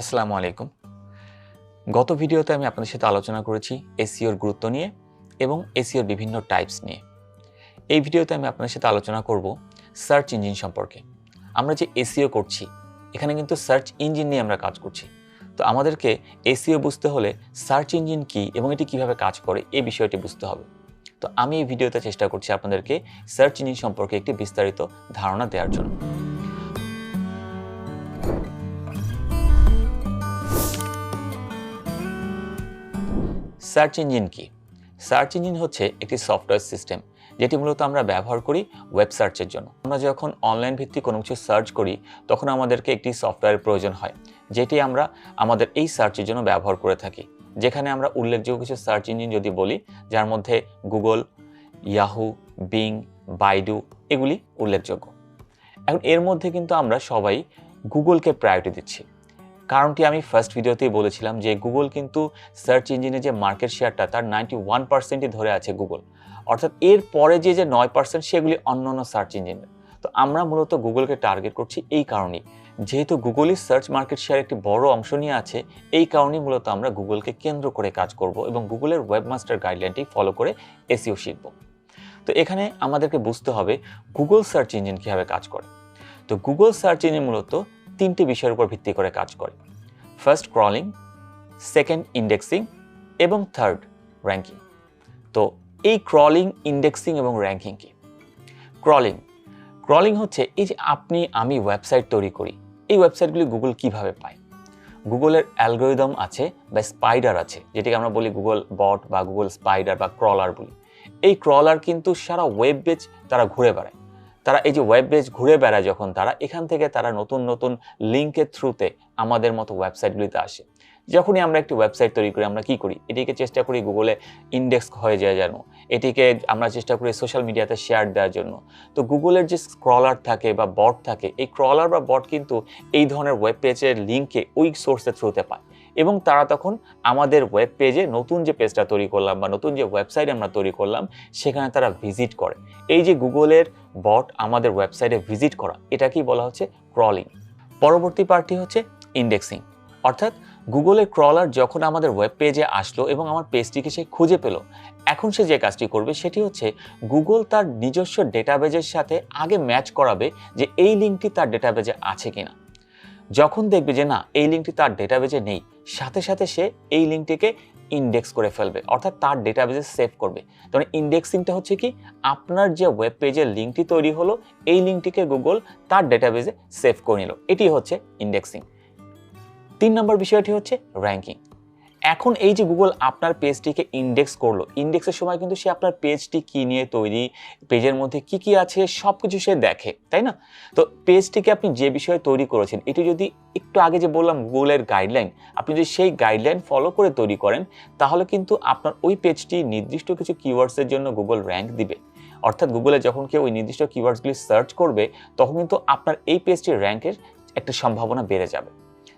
আসসালামু আলাইকুম। গত ভিডিওতে আমি আপনাদের সাথে আলোচনা করেছি এসইওর গুরুত্ব নিয়ে এবং এসইওর বিভিন্ন টাইপস নিয়ে। এই ভিডিওতে আমি আপনাদের সাথে আলোচনা করব সার্চ ইঞ্জিন সম্পর্কে। আমরা যে এসইও করছি এখানে কিন্তু সার্চ ইঞ্জিন নিয়ে আমরা কাজ করছি। তো আমাদেরকে এসইও বুঝতে হলে সার্চ ইঞ্জিন কি এবং এটি কিভাবে কাজ করে এই বিষয়টি বুঝতে হবে। তো আমি এই ভিডিওতে চেষ্টা করছি আপনাদেরকে সার্চ ইঞ্জিন সম্পর্কে একটি বিস্তারিত ধারণা দেওয়ার জন্য। সার্চ ইঞ্জিন কি? সার্চ ইঞ্জিন হচ্ছে একটি সফটওয়্যার সিস্টেম যেটি মূলত আমরা ব্যবহার করি ওয়েব সার্চের জন্য। আমরা যখন অনলাইন ভিত্তিক কোনো কিছু সার্চ করি তখন আমাদেরকে একটি সফটওয়্যারের প্রয়োজন হয় যেটি আমরা আমাদের এই সার্চের জন্য ব্যবহার করে থাকি। যেখানে আমরা উল্লেখযোগ্য কিছু সার্চ ইঞ্জিন যদি বলি, যার মধ্যে গুগল, ইয়াহু, বিং, বাইডু এগুলি উল্লেখযোগ্য। এখন এর মধ্যে কিন্তু আমরা সবাই গুগলকে প্রায়োরিটি দিচ্ছি। কারণটি আমি ফার্স্ট ভিডিওতেই বলেছিলাম যে গুগল কিন্তু সার্চ ইঞ্জিনে যে মার্কেট শেয়ারটা তার 91%ই ধরে আছে গুগল, অর্থাৎ এর পরে যে 9% সেগুলি অন্যান্য সার্চ ইঞ্জিনের। তো আমরা মূলত গুগলকে টার্গেট করছি এই কারণেই, যেহেতু গুগলই সার্চ মার্কেট শেয়ার একটি বড় অংশ নিয়ে আছে, এই কারণেই মূলত আমরা গুগলকে কেন্দ্র করে কাজ করব এবং গুগলের ওয়েবমাস্টার গাইডলাইনটি ফলো করে এসইও শিখব। তো এখানে আমাদেরকে বুঝতে হবে গুগল সার্চ ইঞ্জিন কীভাবে কাজ করে। তো গুগল সার্চ ইঞ্জিন মূলত তিনটি বিষয়ের উপর ভিত্তি করে কাজ করে। ফার্স্ট ক্রলিং, সেকেন্ড ইন্ডেক্সিং এবং থার্ড র্যাঙ্কিং। তো এই ক্রলিং, ইন্ডেক্সিং এবং র্যাঙ্কিং কি? ক্রলিং হচ্ছে এই যে আমি ওয়েবসাইট তৈরি করি, এই ওয়েবসাইটগুলি গুগল কিভাবে পায়? গুগলের অ্যালগোরিদম আছে বা স্পাইডার আছে, যেটাকে আমরা বলি গুগল বট বা গুগল স্পাইডার বা ক্রলার বলি। এই ক্রলার কিন্তু সারা ওয়েব পেজ তারা ঘুরে বেড়ায়। তারা এই যে ওয়েব পেজ ঘুরে বেড়ায় যখন তারা এখান থেকে তারা নতুন নতুন লিঙ্কের থ্রুতে আমাদের মতো ওয়েবসাইটগুলিতে আসে। যখনই আমরা একটি ওয়েবসাইট তৈরি করি আমরা কি করি? এটিকে চেষ্টা করি গুগলে ইন্ডেক্স হয়ে যায় যেন, এটিকে আমরা চেষ্টা করি সোশ্যাল মিডিয়াতে শেয়ার দেওয়ার জন্য। তো গুগলের যে স্ক্রলার থাকে বা বট থাকে, এই ক্রলার বা বট কিন্তু এই ধরনের ওয়েব পেজের লিঙ্কে ওই সোর্সের থ্রুতে পায় এবং তারা তখন আমাদের ওয়েব পেজে নতুন যে পেজটা তৈরি করলাম বা নতুন যে ওয়েবসাইট আমরা তৈরি করলাম সেখানে তারা ভিজিট করে। এই যে গুগলের বট আমাদের ওয়েবসাইটে ভিজিট করা, এটাকেই বলা হচ্ছে ক্রলিং। পরবর্তী পার্টটি হচ্ছে ইন্ডেক্সিং, অর্থাৎ গুগলের ক্রলার যখন আমাদের ওয়েব পেজে আসলো এবং আমার পেজটিকে সে খুঁজে পেল, এখন সে যে কাজটি করবে সেটি হচ্ছে গুগল তার নিজস্ব ডেটাবেজের সাথে আগে ম্যাচ করাবে যে এই লিঙ্কটি তার ডেটাবেজে আছে কিনা। যখন দেখবে যে না, এই লিঙ্কটি তার ডেটাবেজে নেই, সাথে সাথে সে এই লিঙ্কটিকে ইন্ডেক্স করে ফেলবে, অর্থাৎ তার ডেটাবেজে সেভ করবে। তখন ইন্ডেক্সিংটা হচ্ছে কি, আপনার যে ওয়েব পেজের লিঙ্কটি তৈরি হলো এই লিঙ্কটিকে গুগল তার ডেটাবেজে সেভ করে নিল, এটি হচ্ছে ইন্ডেক্সিং। 3 নম্বর বিষয়টি হচ্ছে র্যাঙ্কিং। এখন এই যে গুগল আপনার পেজটিকে ইন্ডেক্স করলো, ইন্ডেক্সের সময় কিন্তু সে আপনার পেজটি কি নিয়ে তৈরি, পেজের মধ্যে কি কি আছে সব কিছু সে দেখে, তাই না? তো পেজটিকে আপনি যে বিষয়ে তৈরি করেছেন, এটি যদি একটু আগে যে বললাম গুগলের গাইডলাইন, আপনি যদি সেই গাইডলাইন ফলো করে তৈরি করেন তাহলে কিন্তু আপনার ওই পেজটি নির্দিষ্ট কিছু কিওয়ার্ডসের জন্য গুগল র্যাঙ্ক দিবে। অর্থাৎ গুগলে যখন কেউ ওই নির্দিষ্ট কিওয়ার্ডসগুলি সার্চ করবে তখন কিন্তু আপনার এই পেজটির র্যাঙ্কের একটা সম্ভাবনা বেড়ে যাবে।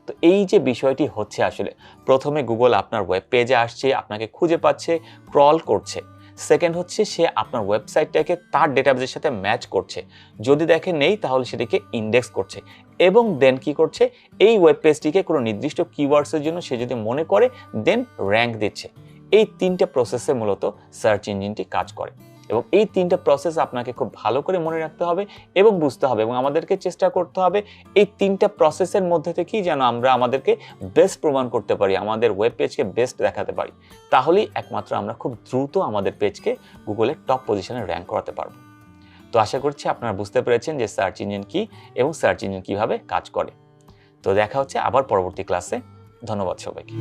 তো এই যে বিষয়টি হচ্ছে, আসলে প্রথমে গুগল আপনার ওয়েব পেজে আসছে, আপনাকে খুঁজে পাচ্ছে, ক্রল করছে। সেকেন্ড হচ্ছে সে আপনার ওয়েবসাইটটাকে তার ডেটাবেজের সাথে ম্যাচ করছে, যদি দেখে নেই তাহলে সেটিকে ইন্ডেক্স করছে এবং দেন কি করছে, এই ওয়েব পেজটিকে কোনো নির্দিষ্ট কিওয়ার্ডসের জন্য সে যদি মনে করে দেন র্যাঙ্ক দিচ্ছে। এই 3টে প্রসেসে মূলত সার্চ ইঞ্জিনটি কাজ করে এবং এই 3টে প্রসেস আপনাকে খুব ভালো করে মনে রাখতে হবে এবং বুঝতে হবে এবং আমাদেরকে চেষ্টা করতে হবে এই 3টে প্রসেসের মধ্যে থেকেই যেন আমরা আমাদেরকে বেস্ট প্রমাণ করতে পারি, আমাদের ওয়েব পেজকে বেস্ট দেখাতে পারি। তাহলেই একমাত্র আমরা খুব দ্রুত আমাদের পেজকে গুগলের টপ পজিশনে র্যাঙ্ক করাতে পারবো। তো আশা করছি আপনারা বুঝতে পেরেছেন যে সার্চ ইঞ্জিন কি এবং সার্চ ইঞ্জিন কিভাবে কাজ করে। তো দেখা হচ্ছে আবার পরবর্তী ক্লাসে। ধন্যবাদ সবাইকে।